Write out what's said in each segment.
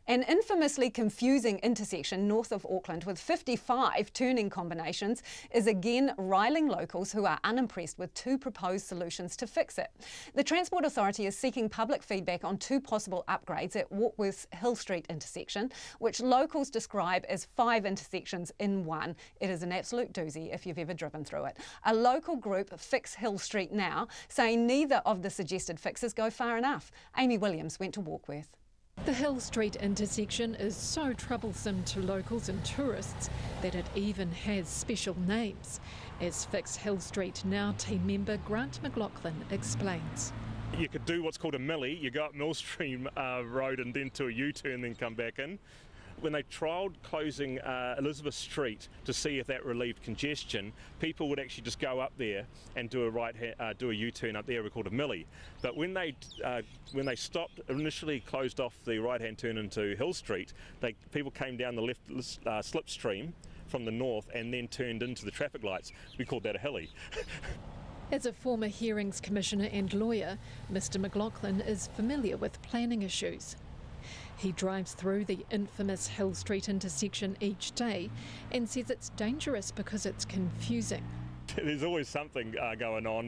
An infamously confusing intersection north of Auckland with 55 turning combinations is again riling locals who are unimpressed with two proposed solutions to fix it. The Transport Authority is seeking public feedback on two possible upgrades at Warkworth's Hill Street intersection, which locals describe as 5 intersections in one. It is an absolute doozy if you've ever driven through it. A local group, Fix Hill Street Now, saying neither of the suggested fixes go far enough. Amy Williams went to Warkworth. The Hill Street intersection is so troublesome to locals and tourists that it even has special names, as Fix Hill Street Now team member Grant McLaughlin explains. You could do what's called a millie. You go up Millstream Road and then to a U-turn, then come back in. When they trialled closing Elizabeth Street to see if that relieved congestion, people would actually just go up there and do a U-turn up there. We called a millie. But when they stopped, initially closed off the right-hand turn into Hill Street, people came down the left slipstream from the north and then turned into the traffic lights. We called that a hilly. As a former hearings commissioner and lawyer, Mr McLaughlin is familiar with planning issues. He drives through the infamous Hill Street intersection each day and says it's dangerous because it's confusing. There's always something going on.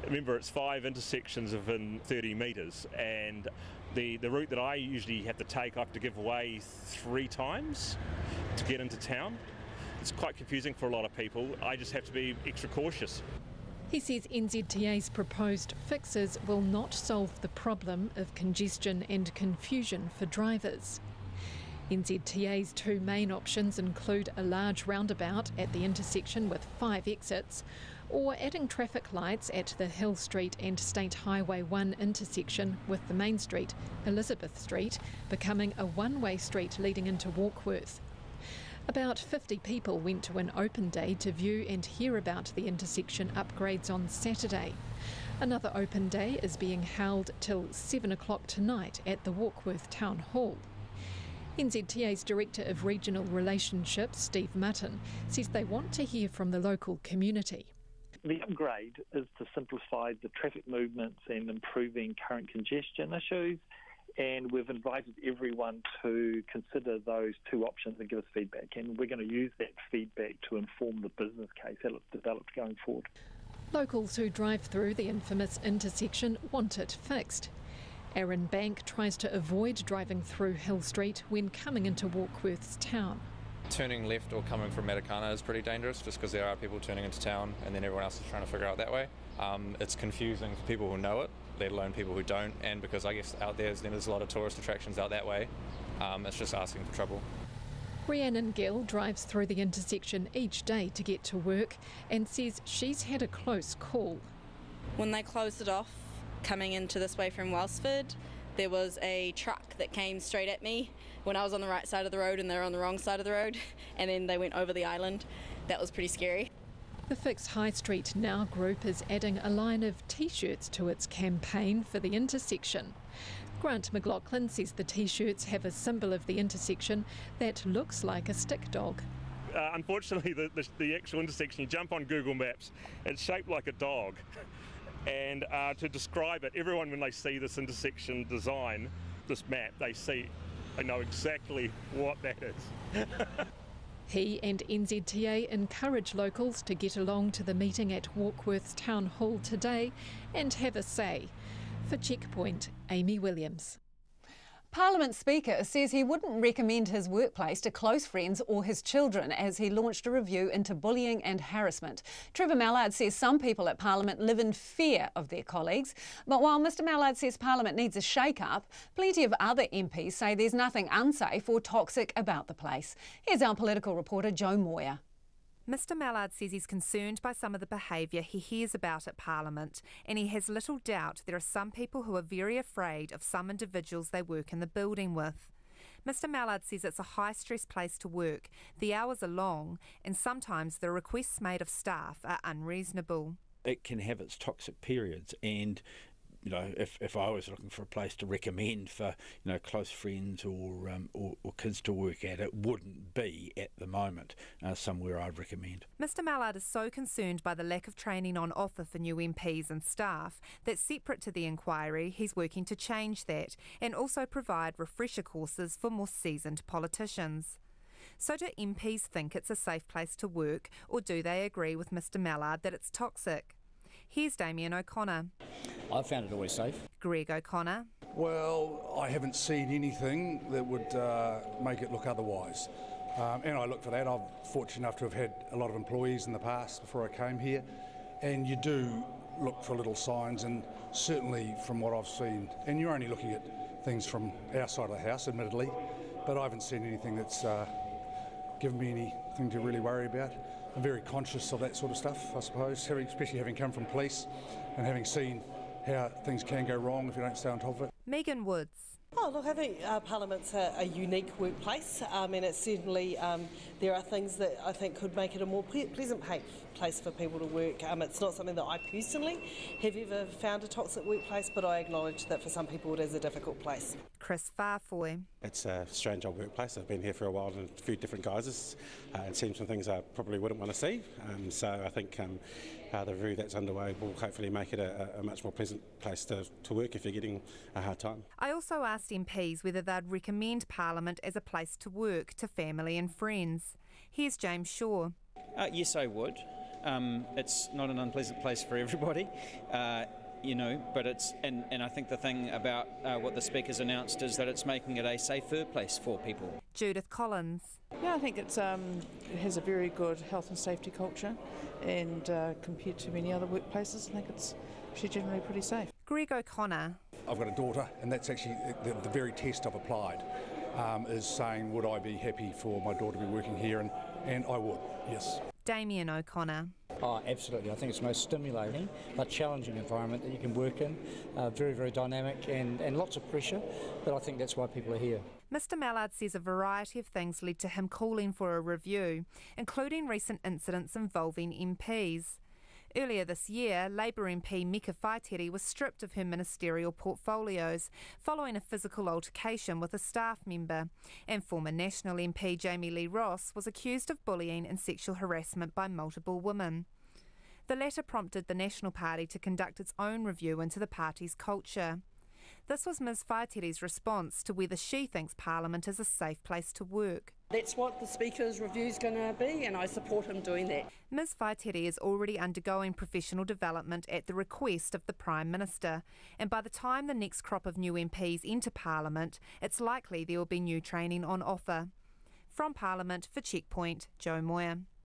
Remember, it's 5 intersections within 30 metres, and the route that I usually have to take, I have to give away 3 times to get into town. It's quite confusing for a lot of people. I just have to be extra cautious. He says NZTA's proposed fixes will not solve the problem of congestion and confusion for drivers. NZTA's 2 main options include a large roundabout at the intersection with 5 exits, or adding traffic lights at the Hill Street and State Highway 1 intersection with the main street, Elizabeth Street, becoming a one-way street leading into Warkworth. About 50 people went to an open day to view and hear about the intersection upgrades on Saturday. Another open day is being held till 7 o'clock tonight at the Warkworth Town Hall. NZTA's Director of Regional Relationships, Steve Mutton, says they want to hear from the local community. The upgrade is to simplify the traffic movements and improving current congestion issues. And we've invited everyone to consider those 2 options and give us feedback. And we're going to use that feedback to inform the business case that it's developed going forward. Locals who drive through the infamous intersection want it fixed. Aaron Bank tries to avoid driving through Hill Street when coming into Warkworth's town. Turning left or coming from Matakana is pretty dangerous just because there are people turning into town and then everyone else is trying to figure out that way. It's confusing for people who know it, let alone people who don't, and because I guess out there's a lot of tourist attractions out that way. It's just asking for trouble. Rhiannon Gill drives through the intersection each day to get to work and says she's had a close call. When they closed it off, coming into this way from Wellsford, there was a truck that came straight at me when I was on the right side of the road and they were on the wrong side of the road, and then they went over the island. That was pretty scary. The Fix High Street Now group is adding a line of T-shirts to its campaign for the intersection. Grant McLaughlin says the T-shirts have a symbol of the intersection that looks like a stick dog. Unfortunately, the actual intersection, you jump on Google Maps, it's shaped like a dog. And to describe it, everyone when they see this intersection design, this map, they know exactly what that is. He and NZTA encourage locals to get along to the meeting at Warkworth's Town Hall today and have a say. For Checkpoint, Amy Williams. Parliament Speaker says he wouldn't recommend his workplace to close friends or his children as he launched a review into bullying and harassment. Trevor Mallard says some people at Parliament live in fear of their colleagues. But while Mr Mallard says Parliament needs a shake-up, plenty of other MPs say there's nothing unsafe or toxic about the place. Here's our political reporter Joe Moyer. Mr Mallard says he's concerned by some of the behaviour he hears about at Parliament, and he has little doubt there are some people who are very afraid of some individuals they work in the building with. Mr Mallard says it's a high-stress place to work, the hours are long, and sometimes the requests made of staff are unreasonable. It can have its toxic periods, and if I was looking for a place to recommend for close friends or kids to work at, it wouldn't be at the moment somewhere I'd recommend. Mr Mallard is so concerned by the lack of training on offer for new MPs and staff that, separate to the inquiry, he's working to change that and also provide refresher courses for more seasoned politicians. So do MPs think it's a safe place to work, or do they agree with Mr Mallard that it's toxic? Here's Damien O'Connor. I've found it always safe. Greg O'Connor. Well, I haven't seen anything that would make it look otherwise. And I look for that. I'm fortunate enough to have had a lot of employees in the past before I came here. And you do look for little signs, and certainly from what I've seen, and you're only looking at things from our side of the house, admittedly, but I haven't seen anything that's given me anything to really worry about. I'm very conscious of that sort of stuff, I suppose, especially having come from police and having seen how things can go wrong if you don't stay on top of it. Megan Woods. Oh, look, I think Parliament's a unique workplace, and it's certainly, there are things that I think could make it a more pleasant place for people to work. It's not something that I personally have ever found a toxic workplace, but I acknowledge that for some people it is a difficult place. Chris Farfoy. It's a strange old workplace. I've been here for a while in a few different guises and seen some things I probably wouldn't want to see. So I think the review that's underway will hopefully make it a much more pleasant place to work if you're getting a hard time. I also asked MPs whether they'd recommend Parliament as a place to work to family and friends. Here's James Shaw. Yes, I would. It's not an unpleasant place for everybody. But it's, and I think the thing about what the Speaker's announced is that it's making it a safer place for people. Judith Collins. Yeah, I think it has a very good health and safety culture, and compared to many other workplaces, I think it's actually generally pretty safe. Greg O'Connor. I've got a daughter, and that's actually the very test I've applied, is saying would I be happy for my daughter to be working here, and I would, yes. Damien O'Connor. Oh, absolutely. I think it's the most stimulating but challenging environment that you can work in. Very, very dynamic and lots of pressure, but I think that's why people are here. Mr Mallard says a variety of things led to him calling for a review, including recent incidents involving MPs. Earlier this year, Labour MP Mika Whaitiri was stripped of her ministerial portfolios following a physical altercation with a staff member, and former National MP Jamie Lee Ross was accused of bullying and sexual harassment by multiple women. The latter prompted the National Party to conduct its own review into the party's culture. This was Ms Whaitiri's response to whether she thinks Parliament is a safe place to work. That's what the Speaker's review is going to be, and I support him doing that. Ms Whaitiri is already undergoing professional development at the request of the Prime Minister, and by the time the next crop of new MPs enter Parliament, it's likely there will be new training on offer. From Parliament for Checkpoint, Jo Moyer.